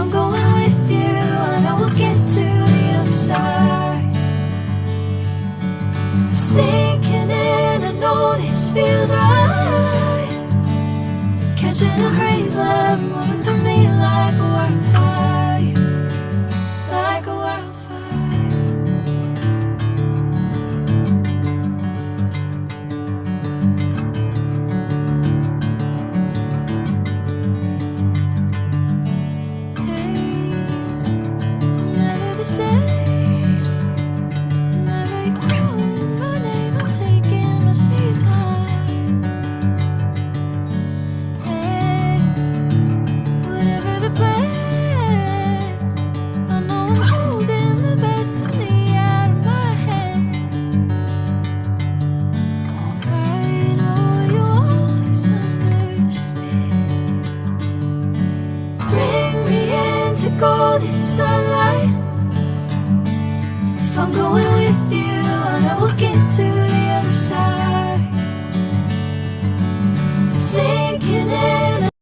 I'm going with you, I know we'll get to the other side. Sinking in, I know this feels right. Catching a crazy love, moving through me like a wildfire, like a wildfire. Hey, I'm never the same. Whenever you're calling my name, I'm taking my sweet time. Hey, whatever the plan, I know I'm holding the best of me out of my hand. I know you always understand. Bring me into golden sunlight. If I'm going with you, I know we'll get to the other side. Sinking in,